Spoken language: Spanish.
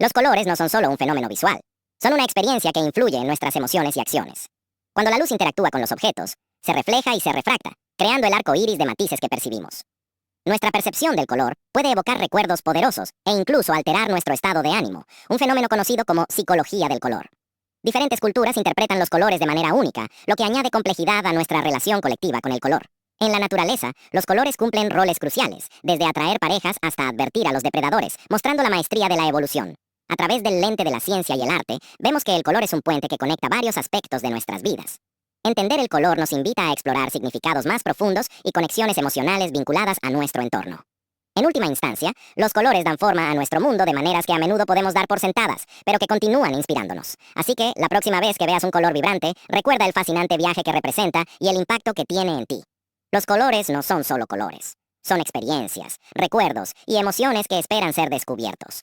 Los colores no son solo un fenómeno visual, son una experiencia que influye en nuestras emociones y acciones. Cuando la luz interactúa con los objetos, se refleja y se refracta, creando el arco iris de matices que percibimos. Nuestra percepción del color puede evocar recuerdos poderosos e incluso alterar nuestro estado de ánimo, un fenómeno conocido como psicología del color. Diferentes culturas interpretan los colores de manera única, lo que añade complejidad a nuestra relación colectiva con el color. En la naturaleza, los colores cumplen roles cruciales, desde atraer parejas hasta advertir a los depredadores, mostrando la maestría de la evolución. A través del lente de la ciencia y el arte, vemos que el color es un puente que conecta varios aspectos de nuestras vidas. Entender el color nos invita a explorar significados más profundos y conexiones emocionales vinculadas a nuestro entorno. En última instancia, los colores dan forma a nuestro mundo de maneras que a menudo podemos dar por sentadas, pero que continúan inspirándonos. Así que, la próxima vez que veas un color vibrante, recuerda el fascinante viaje que representa y el impacto que tiene en ti. Los colores no son solo colores, son experiencias, recuerdos y emociones que esperan ser descubiertos.